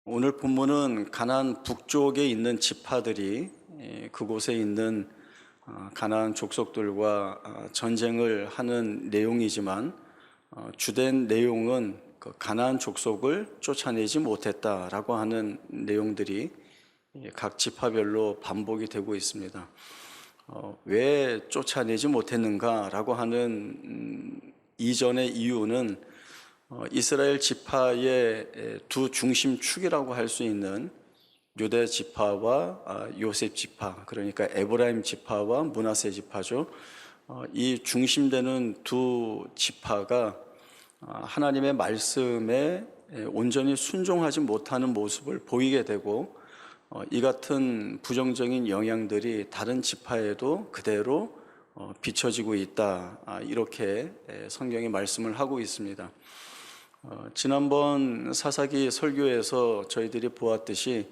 오늘 본문은 가나안 북쪽에 있는 지파들이 그곳에 있는 가나안 족속들과 전쟁을 하는 내용이지만 주된 내용은 그 가나안 족속을 쫓아내지 못했다라고 하는 내용들이 각 지파별로 반복이 되고 있습니다. 왜 쫓아내지 못했는가라고 하는 이전의 이유는 이스라엘 지파의 두 중심축이라고 할 수 있는 유대 지파와 요셉 지파, 그러니까 에브라임 지파와 므낫세 지파죠. 이 중심되는 두 지파가 하나님의 말씀에 온전히 순종하지 못하는 모습을 보이게 되고, 이 같은 부정적인 영향들이 다른 지파에도 그대로 비춰지고 있다, 이렇게 성경이 말씀을 하고 있습니다. 지난번 사사기 설교에서 저희들이 보았듯이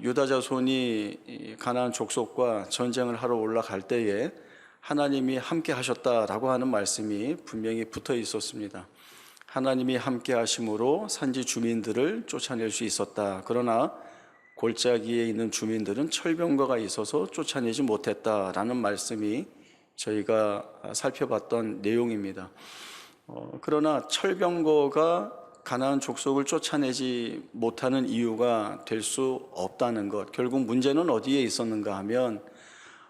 유다 자손이 가나안 족속과 전쟁을 하러 올라갈 때에 하나님이 함께 하셨다라고 하는 말씀이 분명히 붙어 있었습니다. 하나님이 함께 하심으로 산지 주민들을 쫓아낼 수 있었다. 그러나 골짜기에 있는 주민들은 철병거가 있어서 쫓아내지 못했다라는 말씀이 저희가 살펴봤던 내용입니다. 그러나 철병거가 가나안 족속을 쫓아내지 못하는 이유가 될 수 없다는 것, 결국 문제는 어디에 있었는가 하면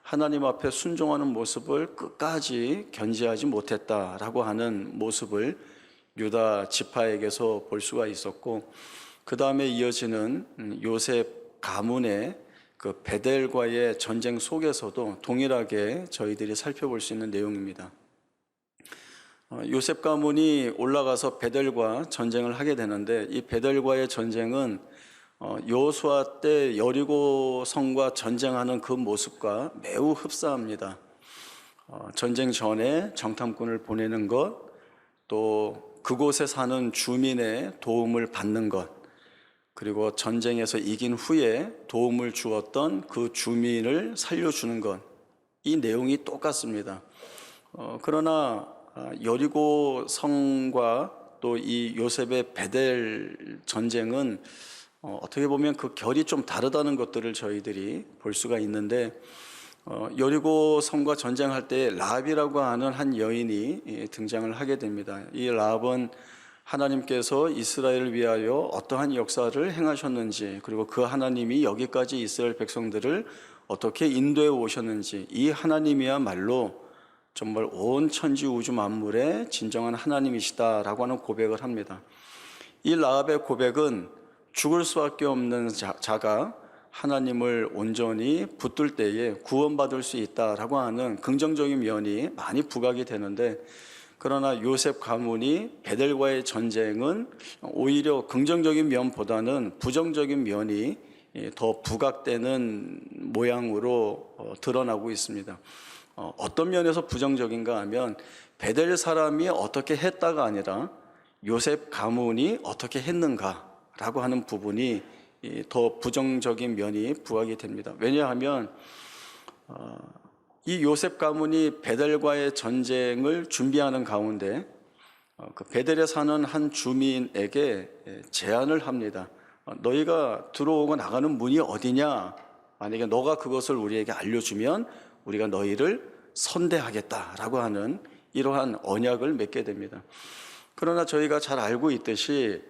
하나님 앞에 순종하는 모습을 끝까지 견지하지 못했다라고 하는 모습을 유다 지파에게서 볼 수가 있었고, 그 다음에 이어지는 요셉 가문의 그 베델과의 전쟁 속에서도 동일하게 저희들이 살펴볼 수 있는 내용입니다. 요셉 가문이 올라가서 베델과 전쟁을 하게 되는데, 이 베델과의 전쟁은 여호수아 때 여리고 성과 전쟁하는 그 모습과 매우 흡사합니다. 전쟁 전에 정탐꾼을 보내는 것, 또 그곳에 사는 주민의 도움을 받는 것, 그리고 전쟁에서 이긴 후에 도움을 주었던 그 주민을 살려주는 것, 이 내용이 똑같습니다. 그러나 여리고 성과 또 이 요셉의 베델 전쟁은 어떻게 보면 그 결이 좀 다르다는 것들을 저희들이 볼 수가 있는데, 여리고 성과 전쟁할 때 라합이라고 하는 한 여인이 등장을 하게 됩니다. 이 라합은 하나님께서 이스라엘을 위하여 어떠한 역사를 행하셨는지, 그리고 그 하나님이 여기까지 이스라엘 백성들을 어떻게 인도해 오셨는지, 이 하나님이야말로 정말 온 천지 우주 만물의 진정한 하나님이시다라고 하는 고백을 합니다. 이 라합의 고백은 죽을 수밖에 없는 자가 하나님을 온전히 붙들 때에 구원받을 수 있다라고 하는 긍정적인 면이 많이 부각이 되는데, 그러나 요셉 가문이 베델과의 전쟁은 오히려 긍정적인 면보다는 부정적인 면이 더 부각되는 모양으로 드러나고 있습니다. 어떤 면에서 부정적인가 하면 베델 사람이 어떻게 했다가 아니라 요셉 가문이 어떻게 했는가라고 하는 부분이 더 부정적인 면이 부각이 됩니다. 왜냐하면 이 요셉 가문이 베델과의 전쟁을 준비하는 가운데 그 베델에 사는 한 주민에게 제안을 합니다. 너희가 들어오고 나가는 문이 어디냐? 만약에 너가 그것을 우리에게 알려주면 우리가 너희를 선대하겠다라고 하는 이러한 언약을 맺게 됩니다. 그러나 저희가 잘 알고 있듯이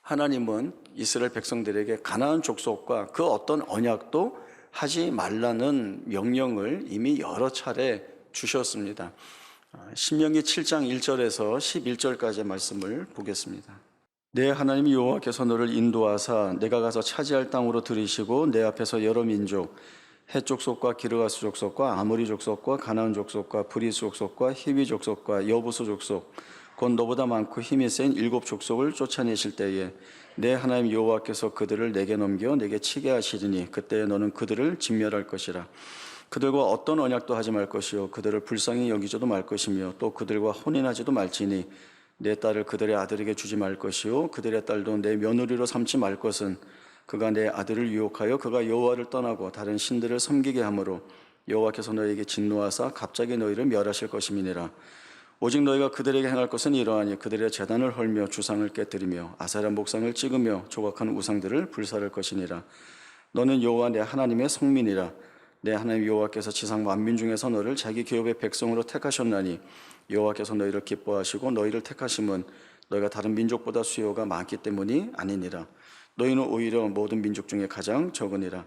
하나님은 이스라엘 백성들에게 가나안 족속과 그 어떤 언약도 하지 말라는 명령을 이미 여러 차례 주셨습니다. 신명기 7장 1절에서 11절까지의 말씀을 보겠습니다. 내 하나님 여호와께서 너를 인도하사 내가 가서 차지할 땅으로 들이시고 내 앞에서 여러 민족 헷 족속과 기르가스 족속과 아모리 족속과 가나안 족속과 브리스 족속과 히위 족속과 여부수 족속 곧 너보다 많고 힘이 센 7 족속을 쫓아내실 때에 내 하나님 여호와께서 그들을 내게 넘겨 내게 치게 하시리니 그때에 너는 그들을 진멸할 것이라. 그들과 어떤 언약도 하지 말 것이요 그들을 불쌍히 여기지도 말 것이며 또 그들과 혼인하지도 말지니 내 딸을 그들의 아들에게 주지 말 것이요 그들의 딸도 내 며느리로 삼지 말 것은 그가 내 아들을 유혹하여 그가 여호와를 떠나고 다른 신들을 섬기게 하므로 여호와께서 너에게 진노하사 갑자기 너희를 멸하실 것임이니라. 오직 너희가 그들에게 행할 것은 이러하니 그들의 제단을 헐며 주상을 깨뜨리며 아세라 목상을 찍으며 조각한 우상들을 불살할 것이니라. 너는 여호와 내 하나님의 성민이라. 내 하나님 여호와께서 지상 만민 중에서 너를 자기 기업의 백성으로 택하셨나니 여호와께서 너희를 기뻐하시고 너희를 택하심은 너희가 다른 민족보다 수요가 많기 때문이 아니니라. 너희는 오히려 모든 민족 중에 가장 적으니라.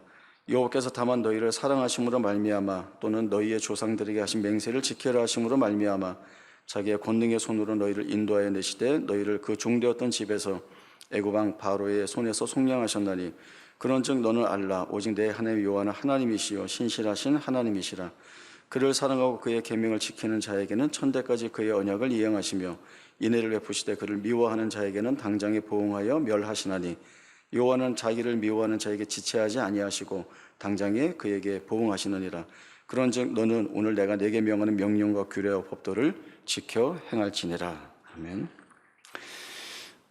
여호와께서 다만 너희를 사랑하심으로 말미암아 또는 너희의 조상들에게 하신 맹세를 지키라 하심으로 말미암아 자기의 권능의 손으로 너희를 인도하여 내시되 너희를 그 종되었던 집에서 애굽 왕 바로의 손에서 속량하셨나니 그런즉 너는 알라. 오직 내 하나님 여호와는 하나님이시요 신실하신 하나님이시라. 그를 사랑하고 그의 계명을 지키는 자에게는 천대까지 그의 언약을 이행하시며 인애를 베푸시되 그를 미워하는 자에게는 당장에 보응하여 멸하시나니 여호와는 자기를 미워하는 자에게 지체하지 아니하시고 당장에 그에게 보응하시느니라. 그런즉 너는 오늘 내가 네게 명하는 명령과 규례와 법도를 지켜 행할지니라. 아멘.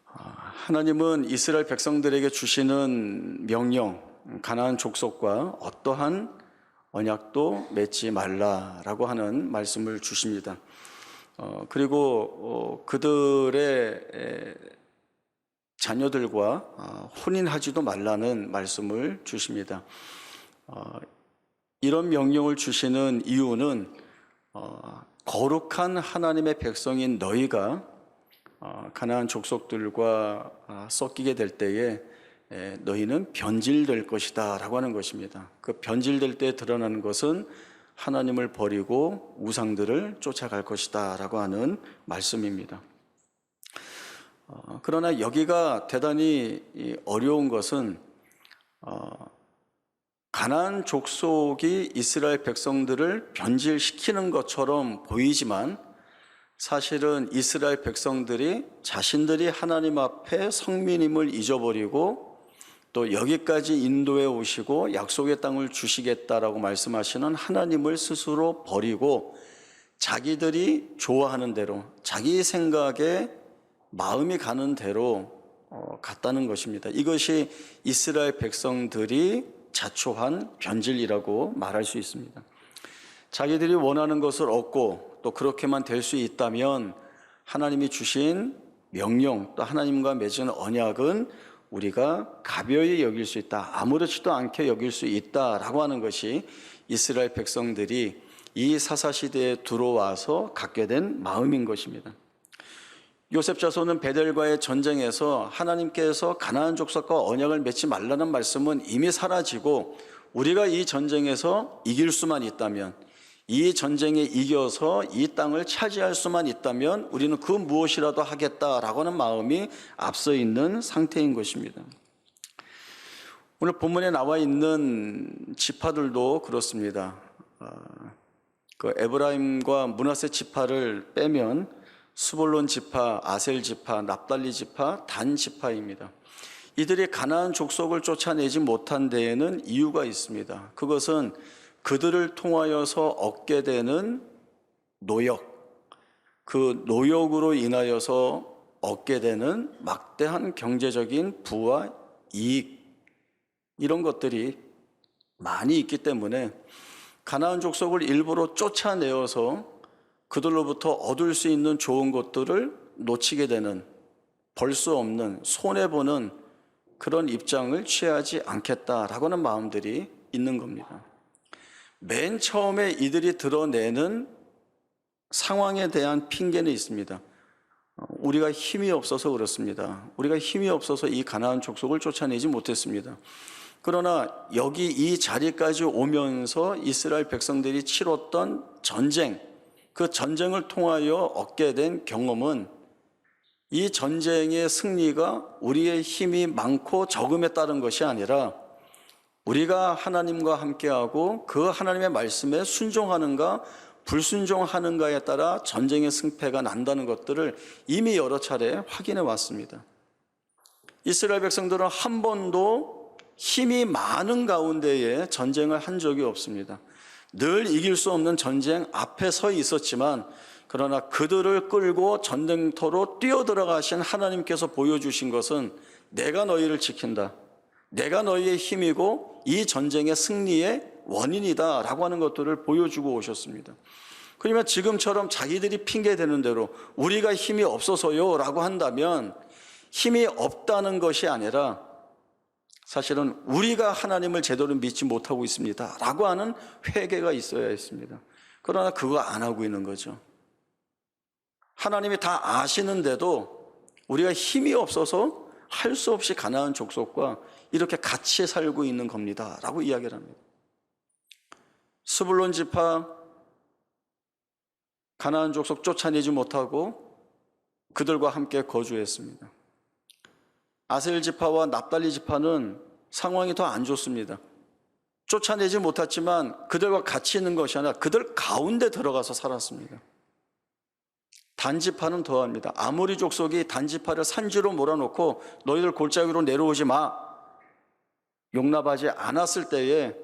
하나님은 이스라엘 백성들에게 주시는 명령, 가나안 족속과 어떠한 언약도 맺지 말라라고 하는 말씀을 주십니다. 그리고 그들의 자녀들과 혼인하지도 말라는 말씀을 주십니다. 이런 명령을 주시는 이유는 거룩한 하나님의 백성인 너희가 가나안 족속들과 섞이게 될 때에 너희는 변질될 것이다 라고 하는 것입니다. 그 변질될 때 드러나는 것은 하나님을 버리고 우상들을 쫓아갈 것이다 라고 하는 말씀입니다. 그러나 여기가 대단히 어려운 것은 가나안 족속이 이스라엘 백성들을 변질시키는 것처럼 보이지만 사실은 이스라엘 백성들이 자신들이 하나님 앞에 성민임을 잊어버리고 또 여기까지 인도해 오시고 약속의 땅을 주시겠다라고 말씀하시는 하나님을 스스로 버리고 자기들이 좋아하는 대로 자기 생각에 마음이 가는 대로 갔다는 것입니다. 이것이 이스라엘 백성들이 자초한 변질이라고 말할 수 있습니다. 자기들이 원하는 것을 얻고 또 그렇게만 될 수 있다면 하나님이 주신 명령 또 하나님과 맺은 언약은 우리가 가벼이 여길 수 있다, 아무렇지도 않게 여길 수 있다라고 하는 것이 이스라엘 백성들이 이 사사시대에 들어와서 갖게 된 마음인 것입니다. 요셉 자손은 베델과의 전쟁에서 하나님께서 가나안 족속과 언약을 맺지 말라는 말씀은 이미 사라지고 우리가 이 전쟁에서 이길 수만 있다면, 이 전쟁에 이겨서 이 땅을 차지할 수만 있다면 우리는 그 무엇이라도 하겠다라고 하는 마음이 앞서 있는 상태인 것입니다. 오늘 본문에 나와 있는 지파들도 그렇습니다. 그 에브라임과 므낫세 지파를 빼면 스볼론 지파, 아셀 지파, 납달리 지파, 단 지파입니다. 이들이 가나안 족속을 쫓아내지 못한 데에는 이유가 있습니다. 그것은 그들을 통하여서 얻게 되는 노역, 그 노역으로 인하여서 얻게 되는 막대한 경제적인 부와 이익, 이런 것들이 많이 있기 때문에 가나안 족속을 일부러 쫓아내어서 그들로부터 얻을 수 있는 좋은 것들을 놓치게 되는, 벌 수 없는, 손해보는 그런 입장을 취하지 않겠다라고 하는 마음들이 있는 겁니다. 맨 처음에 이들이 드러내는 상황에 대한 핑계는 있습니다. 우리가 힘이 없어서 그렇습니다. 우리가 힘이 없어서 이 가나안 족속을 쫓아내지 못했습니다. 그러나 여기 이 자리까지 오면서 이스라엘 백성들이 치렀던 전쟁, 그 전쟁을 통하여 얻게 된 경험은 이 전쟁의 승리가 우리의 힘이 많고 적음에 따른 것이 아니라 우리가 하나님과 함께하고 그 하나님의 말씀에 순종하는가 불순종하는가에 따라 전쟁의 승패가 난다는 것들을 이미 여러 차례 확인해 왔습니다. 이스라엘 백성들은 한 번도 힘이 많은 가운데에 전쟁을 한 적이 없습니다. 늘 이길 수 없는 전쟁 앞에 서 있었지만 그러나 그들을 끌고 전쟁터로 뛰어들어가신 하나님께서 보여주신 것은 내가 너희를 지킨다, 내가 너희의 힘이고 이 전쟁의 승리의 원인이다 라고 하는 것들을 보여주고 오셨습니다. 그러면 지금처럼 자기들이 핑계대는 대로 우리가 힘이 없어서요 라고 한다면 힘이 없다는 것이 아니라 사실은 우리가 하나님을 제대로 믿지 못하고 있습니다 라고 하는 회개가 있어야 했습니다. 그러나 그거 안 하고 있는 거죠. 하나님이 다 아시는데도 우리가 힘이 없어서 할 수 없이 가나안 족속과 이렇게 같이 살고 있는 겁니다 라고 이야기를 합니다. 스불론 지파 가나안 족속 쫓아내지 못하고 그들과 함께 거주했습니다. 아셀 지파와 납달리 지파는 상황이 더 안 좋습니다. 쫓아내지 못했지만 그들과 같이 있는 것이 아니라 그들 가운데 들어가서 살았습니다. 단 지파는 더합니다. 아모리 족속이 단 지파를 산지로 몰아놓고 너희들 골짜기로 내려오지 마 용납하지 않았을 때에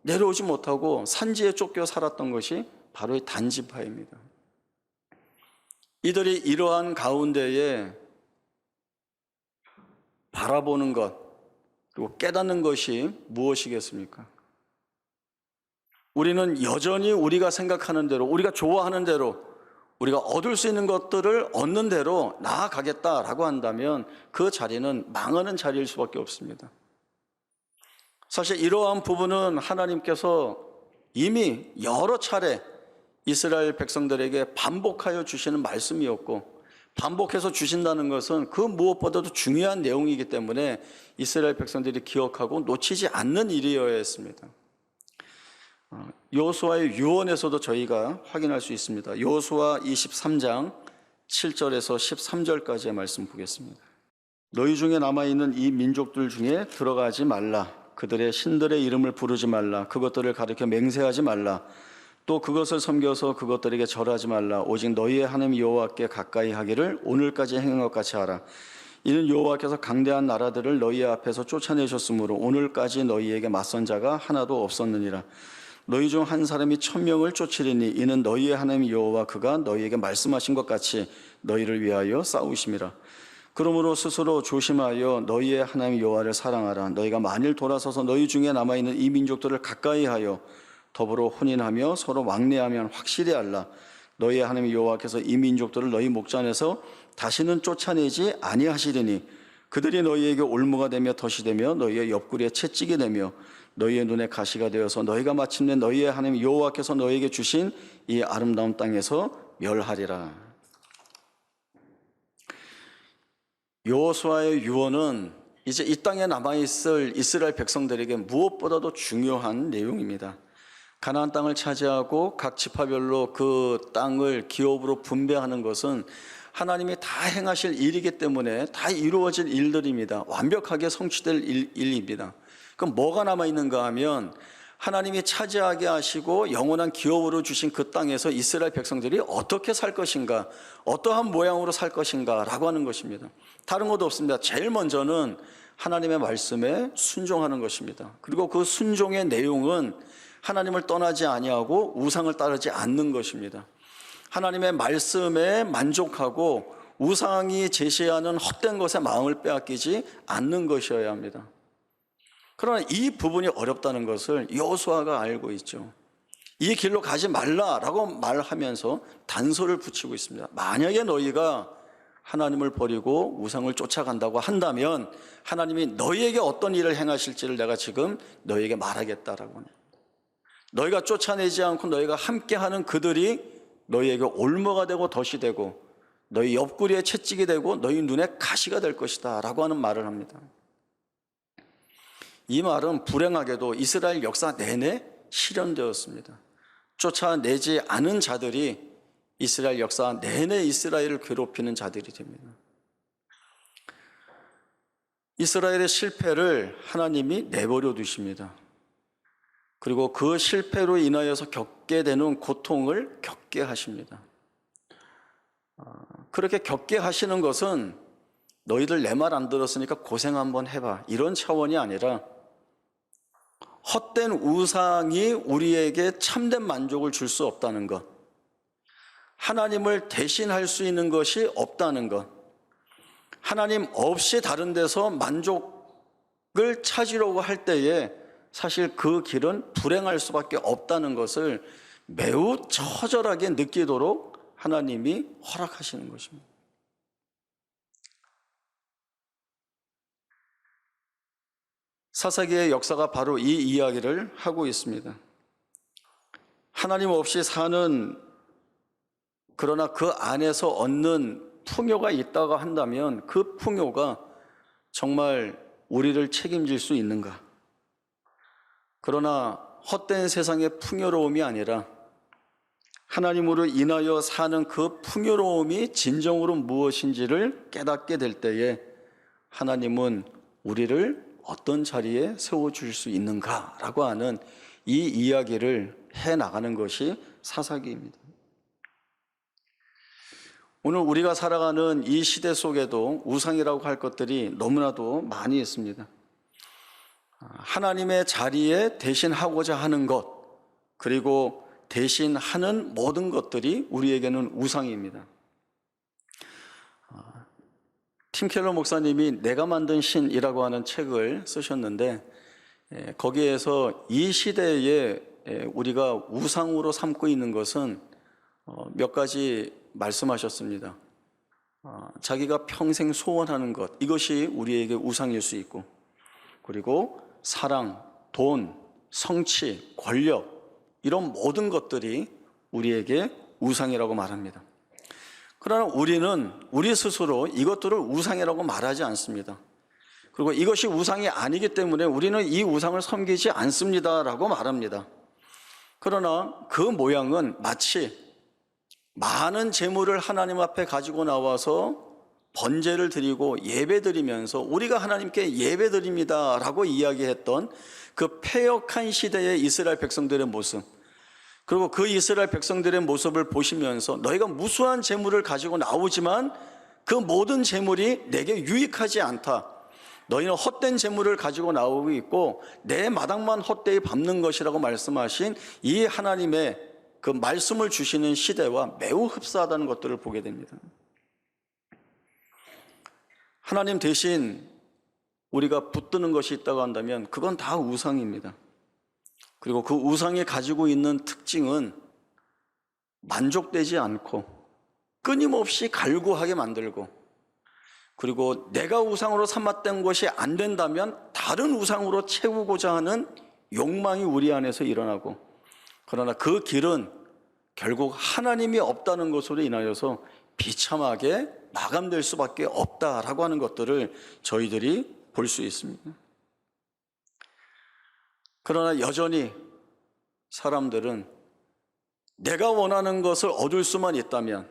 내려오지 못하고 산지에 쫓겨 살았던 것이 바로 이 단 지파입니다. 이들이 이러한 가운데에 바라보는 것 그리고 깨닫는 것이 무엇이겠습니까? 우리는 여전히 우리가 생각하는 대로 우리가 좋아하는 대로 우리가 얻을 수 있는 것들을 얻는 대로 나아가겠다라고 한다면 그 자리는 망하는 자리일 수밖에 없습니다. 사실 이러한 부분은 하나님께서 이미 여러 차례 이스라엘 백성들에게 반복하여 주시는 말씀이었고 반복해서 주신다는 것은 그 무엇보다도 중요한 내용이기 때문에 이스라엘 백성들이 기억하고 놓치지 않는 일이어야 했습니다. 여호수아의 유언에서도 저희가 확인할 수 있습니다. 여호수아 23장 7절에서 13절까지의 말씀 보겠습니다. 너희 중에 남아있는 이 민족들 중에 들어가지 말라. 그들의 신들의 이름을 부르지 말라. 그것들을 가리켜 맹세하지 말라. 또 그것을 섬겨서 그것들에게 절하지 말라. 오직 너희의 하나님 여호와께 가까이 하기를 오늘까지 행한 것 같이 하라. 이는 여호와께서 강대한 나라들을 너희 앞에서 쫓아내셨으므로 오늘까지 너희에게 맞선 자가 하나도 없었느니라. 너희 중 한 사람이 1000명을 쫓으리니 이는 너희의 하나님 여호와 그가 너희에게 말씀하신 것 같이 너희를 위하여 싸우심이라. 그러므로 스스로 조심하여 너희의 하나님 여호와를 사랑하라. 너희가 만일 돌아서서 너희 중에 남아있는 이 민족들을 가까이 하여 더불어 혼인하며 서로 왕래하면 확실히 알라. 너희의 하나님 여호와께서 이 민족들을 너희 목전에서 다시는 쫓아내지 아니하시리니 그들이 너희에게 올무가 되며 덫이 되며 너희의 옆구리에 채찍이 되며 너희의 눈에 가시가 되어서 너희가 마침내 너희의 하나님 여호와께서 너희에게 주신 이 아름다운 땅에서 멸하리라. 여호수아의 유언은 이제 이 땅에 남아있을 이스라엘 백성들에게 무엇보다도 중요한 내용입니다. 가나안 땅을 차지하고 각 지파별로 그 땅을 기업으로 분배하는 것은 하나님이 다 행하실 일이기 때문에 다 이루어질 일들입니다. 완벽하게 성취될 일입니다. 그럼 뭐가 남아있는가 하면 하나님이 차지하게 하시고 영원한 기업으로 주신 그 땅에서 이스라엘 백성들이 어떻게 살 것인가, 어떠한 모양으로 살 것인가 라고 하는 것입니다. 다른 것도 없습니다. 제일 먼저는 하나님의 말씀에 순종하는 것입니다. 그리고 그 순종의 내용은 하나님을 떠나지 아니하고 우상을 따르지 않는 것입니다. 하나님의 말씀에 만족하고 우상이 제시하는 헛된 것에 마음을 빼앗기지 않는 것이어야 합니다. 그러나 이 부분이 어렵다는 것을 여호수아가 알고 있죠. 이 길로 가지 말라라고 말하면서 단서를 붙이고 있습니다. 만약에 너희가 하나님을 버리고 우상을 쫓아간다고 한다면 하나님이 너희에게 어떤 일을 행하실지를 내가 지금 너희에게 말하겠다라고 합니다. 너희가 쫓아내지 않고 너희가 함께하는 그들이 너희에게 올무가 되고 덫이 되고 너희 옆구리에 채찍이 되고 너희 눈에 가시가 될 것이다 라고 하는 말을 합니다. 이 말은 불행하게도 이스라엘 역사 내내 실현되었습니다. 쫓아내지 않은 자들이 이스라엘 역사 내내 이스라엘을 괴롭히는 자들이 됩니다. 이스라엘의 실패를 하나님이 내버려 두십니다. 그리고 그 실패로 인하여서 겪게 되는 고통을 겪게 하십니다. 그렇게 겪게 하시는 것은 너희들 내 말 안 들었으니까 고생 한번 해봐 이런 차원이 아니라 헛된 우상이 우리에게 참된 만족을 줄 수 없다는 것, 하나님을 대신할 수 있는 것이 없다는 것, 하나님 없이 다른 데서 만족을 찾으려고 할 때에 사실 그 길은 불행할 수밖에 없다는 것을 매우 처절하게 느끼도록 하나님이 허락하시는 것입니다. 사사기의 역사가 바로 이 이야기를 하고 있습니다. 하나님 없이 사는, 그러나 그 안에서 얻는 풍요가 있다고 한다면 그 풍요가 정말 우리를 책임질 수 있는가? 그러나 헛된 세상의 풍요로움이 아니라 하나님으로 인하여 사는 그 풍요로움이 진정으로 무엇인지를 깨닫게 될 때에 하나님은 우리를 어떤 자리에 세워줄 수 있는가라고 하는 이 이야기를 해나가는 것이 사사기입니다. 오늘 우리가 살아가는 이 시대 속에도 우상이라고 할 것들이 너무나도 많이 있습니다. 하나님의 자리에 대신하고자 하는 것, 그리고 대신하는 모든 것들이 우리에게는 우상입니다. 팀 켈러 목사님이 내가 만든 신이라고 하는 책을 쓰셨는데, 거기에서 이 시대에 우리가 우상으로 삼고 있는 것은 몇 가지 말씀하셨습니다. 자기가 평생 소원하는 것, 이것이 우리에게 우상일 수 있고, 그리고 사랑, 돈, 성취, 권력, 이런 모든 것들이 우리에게 우상이라고 말합니다. 그러나 우리는 우리 스스로 이것들을 우상이라고 말하지 않습니다. 그리고 이것이 우상이 아니기 때문에 우리는 이 우상을 섬기지 않습니다라고 말합니다. 그러나 그 모양은 마치 많은 재물을 하나님 앞에 가지고 나와서 번제를 드리고 예배드리면서 우리가 하나님께 예배드립니다라고 이야기했던 그 패역한 시대의 이스라엘 백성들의 모습, 그리고 그 이스라엘 백성들의 모습을 보시면서 너희가 무수한 재물을 가지고 나오지만 그 모든 재물이 내게 유익하지 않다. 너희는 헛된 재물을 가지고 나오고 있고 내 마당만 헛되이 밟는 것이라고 말씀하신 이 하나님의 그 말씀을 주시는 시대와 매우 흡사하다는 것들을 보게 됩니다. 하나님 대신 우리가 붙드는 것이 있다고 한다면 그건 다 우상입니다. 그리고 그 우상이 가지고 있는 특징은 만족되지 않고 끊임없이 갈구하게 만들고, 그리고 내가 우상으로 삼았던 것이 안 된다면 다른 우상으로 채우고자 하는 욕망이 우리 안에서 일어나고, 그러나 그 길은 결국 하나님이 없다는 것으로 인하여서 비참하게 마감될 수밖에 없다라고 하는 것들을 저희들이 볼 수 있습니다. 그러나 여전히 사람들은 내가 원하는 것을 얻을 수만 있다면,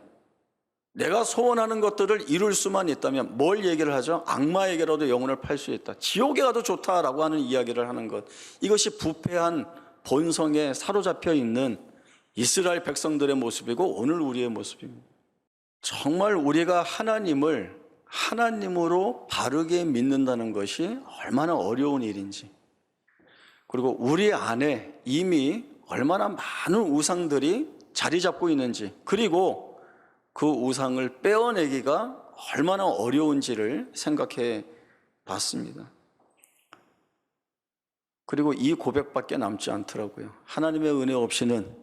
내가 소원하는 것들을 이룰 수만 있다면 뭘 얘기를 하죠? 악마에게라도 영혼을 팔 수 있다, 지옥에 가도 좋다라고 하는 이야기를 하는 것, 이것이 부패한 본성에 사로잡혀 있는 이스라엘 백성들의 모습이고 오늘 우리의 모습입니다. 정말 우리가 하나님을 하나님으로 바르게 믿는다는 것이 얼마나 어려운 일인지, 그리고 우리 안에 이미 얼마나 많은 우상들이 자리 잡고 있는지, 그리고 그 우상을 빼어내기가 얼마나 어려운지를 생각해 봤습니다. 그리고 이 고백밖에 남지 않더라고요. 하나님의 은혜 없이는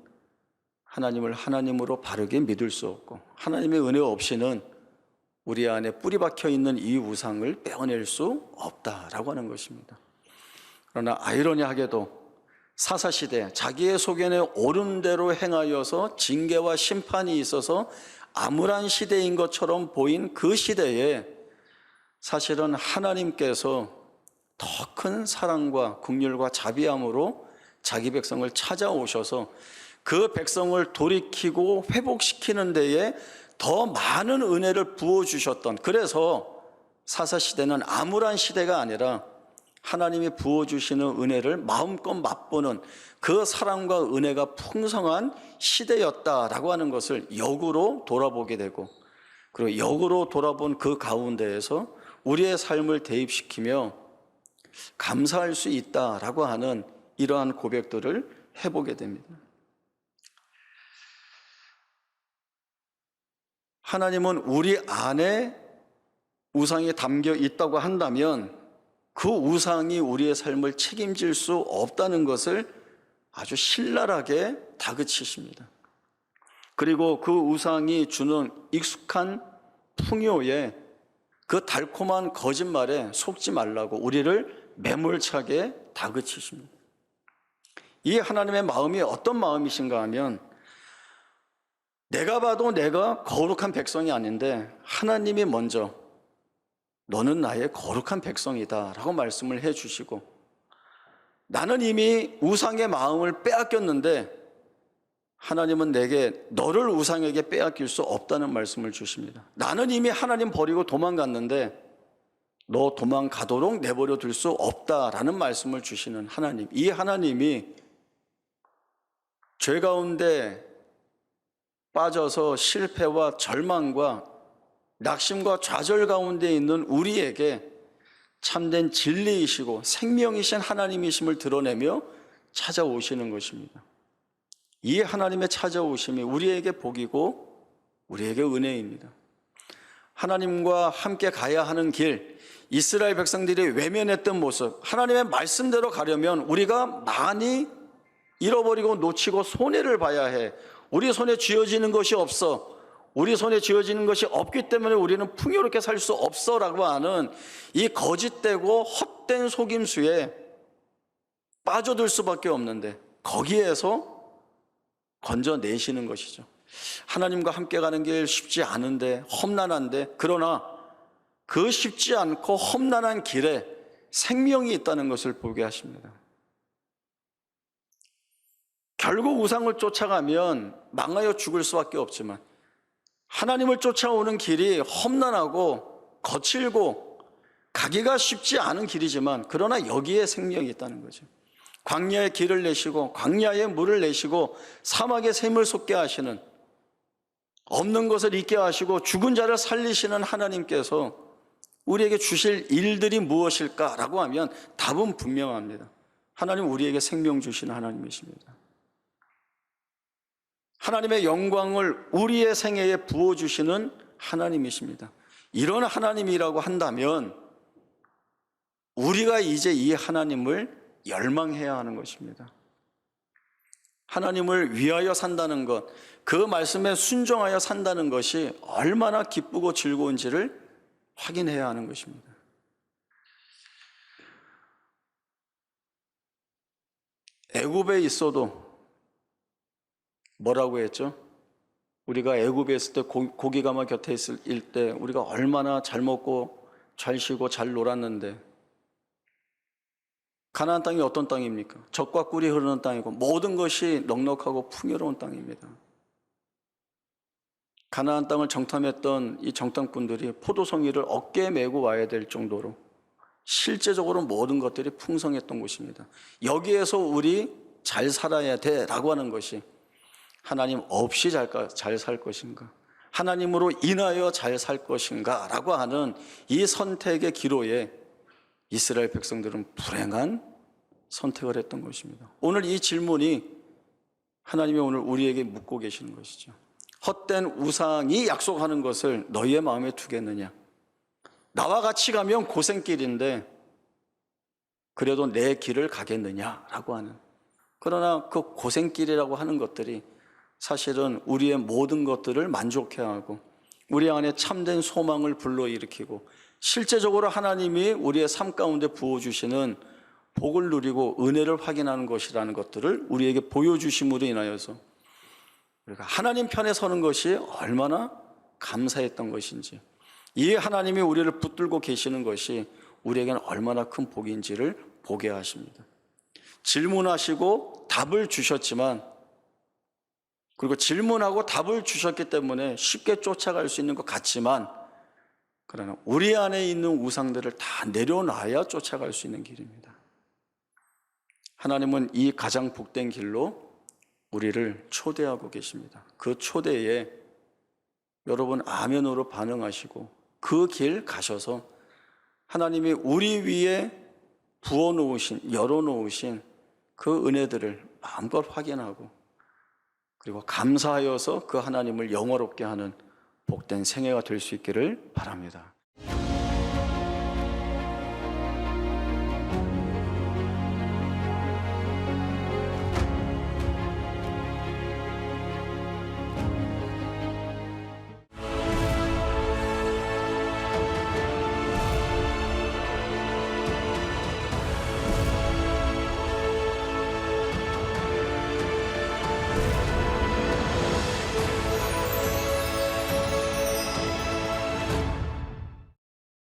하나님을 하나님으로 바르게 믿을 수 없고, 하나님의 은혜 없이는 우리 안에 뿌리 박혀 있는 이 우상을 빼어낼 수 없다라고 하는 것입니다. 그러나 아이러니하게도 사사시대, 자기의 소견에 옳은 대로 행하여서 징계와 심판이 있어서 암울한 시대인 것처럼 보인 그 시대에 사실은 하나님께서 더 큰 사랑과 긍휼과 자비함으로 자기 백성을 찾아오셔서 그 백성을 돌이키고 회복시키는 데에 더 많은 은혜를 부어주셨던, 그래서 사사시대는 암울한 시대가 아니라 하나님이 부어주시는 은혜를 마음껏 맛보는 그 사랑과 은혜가 풍성한 시대였다라고 하는 것을 역으로 돌아보게 되고, 그리고 역으로 돌아본 그 가운데에서 우리의 삶을 대입시키며 감사할 수 있다라고 하는 이러한 고백들을 해보게 됩니다. 하나님은 우리 안에 우상이 담겨 있다고 한다면 그 우상이 우리의 삶을 책임질 수 없다는 것을 아주 신랄하게 다그치십니다. 그리고 그 우상이 주는 익숙한 풍요에, 그 달콤한 거짓말에 속지 말라고 우리를 매몰차게 다그치십니다. 이 하나님의 마음이 어떤 마음이신가 하면, 내가 봐도 내가 거룩한 백성이 아닌데 하나님이 먼저 너는 나의 거룩한 백성이다 라고 말씀을 해주시고, 나는 이미 우상의 마음을 빼앗겼는데 하나님은 내게 너를 우상에게 빼앗길 수 없다는 말씀을 주십니다. 나는 이미 하나님 버리고 도망갔는데 너 도망가도록 내버려 둘 수 없다라는 말씀을 주시는 하나님, 이 하나님이 죄 가운데 빠져서 실패와 절망과 낙심과 좌절 가운데 있는 우리에게 참된 진리이시고 생명이신 하나님이심을 드러내며 찾아오시는 것입니다. 이 하나님의 찾아오심이 우리에게 복이고 우리에게 은혜입니다. 하나님과 함께 가야 하는 길, 이스라엘 백성들이 외면했던 모습, 하나님의 말씀대로 가려면 우리가 많이 잃어버리고 놓치고 손해를 봐야 해. 우리 손에 쥐어지는 것이 없어. 우리 손에 쥐어지는 것이 없기 때문에 우리는 풍요롭게 살 수 없어 라고 하는 이 거짓되고 헛된 속임수에 빠져들 수밖에 없는데, 거기에서 건져내시는 것이죠. 하나님과 함께 가는 길 쉽지 않은데, 험난한데, 그러나 그 쉽지 않고 험난한 길에 생명이 있다는 것을 보게 하십니다. 결국 우상을 쫓아가면 망하여 죽을 수밖에 없지만, 하나님을 쫓아오는 길이 험난하고 거칠고 가기가 쉽지 않은 길이지만, 그러나 여기에 생명이 있다는 거죠. 광야에 길을 내시고 광야에 물을 내시고 사막에 샘을 솟게 하시는, 없는 것을 있게 하시고 죽은 자를 살리시는 하나님께서 우리에게 주실 일들이 무엇일까라고 하면 답은 분명합니다. 하나님 우리에게 생명 주시는 하나님이십니다. 하나님의 영광을 우리의 생애에 부어주시는 하나님이십니다. 이런 하나님이라고 한다면 우리가 이제 이 하나님을 열망해야 하는 것입니다. 하나님을 위하여 산다는 것, 그 말씀에 순종하여 산다는 것이 얼마나 기쁘고 즐거운지를 확인해야 하는 것입니다. 애굽에 있어도 뭐라고 했죠? 우리가 애굽에 있을 때 고기가마 곁에 있을 때 우리가 얼마나 잘 먹고 잘 쉬고 잘 놀았는데, 가나안 땅이 어떤 땅입니까? 젖과 꿀이 흐르는 땅이고 모든 것이 넉넉하고 풍요로운 땅입니다. 가나안 땅을 정탐했던 이 정탐꾼들이 포도송이를 어깨에 메고 와야 될 정도로 실제적으로 모든 것들이 풍성했던 곳입니다. 여기에서 우리 잘 살아야 돼라고 하는 것이, 하나님 없이 잘 살 것인가, 하나님으로 인하여 잘 살 것인가 라고 하는 이 선택의 기로에 이스라엘 백성들은 불행한 선택을 했던 것입니다. 오늘 이 질문이 하나님이 오늘 우리에게 묻고 계시는 것이죠. 헛된 우상이 약속하는 것을 너희의 마음에 두겠느냐? 나와 같이 가면 고생길인데 그래도 내 길을 가겠느냐라고 하는, 그러나 그 고생길이라고 하는 것들이 사실은 우리의 모든 것들을 만족해 하고 우리 안에 참된 소망을 불러일으키고 실제적으로 하나님이 우리의 삶 가운데 부어주시는 복을 누리고 은혜를 확인하는 것이라는 것들을 우리에게 보여주심으로 인하여서 우리가 하나님 편에 서는 것이 얼마나 감사했던 것인지, 이 하나님이 우리를 붙들고 계시는 것이 우리에게는 얼마나 큰 복인지를 보게 하십니다. 질문하시고 답을 주셨지만, 그리고 질문하고 답을 주셨기 때문에 쉽게 쫓아갈 수 있는 것 같지만, 그러나 우리 안에 있는 우상들을 다 내려놔야 쫓아갈 수 있는 길입니다. 하나님은 이 가장 복된 길로 우리를 초대하고 계십니다. 그 초대에 여러분 아멘으로 반응하시고 그 길 가셔서 하나님이 우리 위에 부어놓으신, 열어놓으신 그 은혜들을 마음껏 확인하고, 그리고 감사하여서 그 하나님을 영화롭게 하는 복된 생애가 될 수 있기를 바랍니다.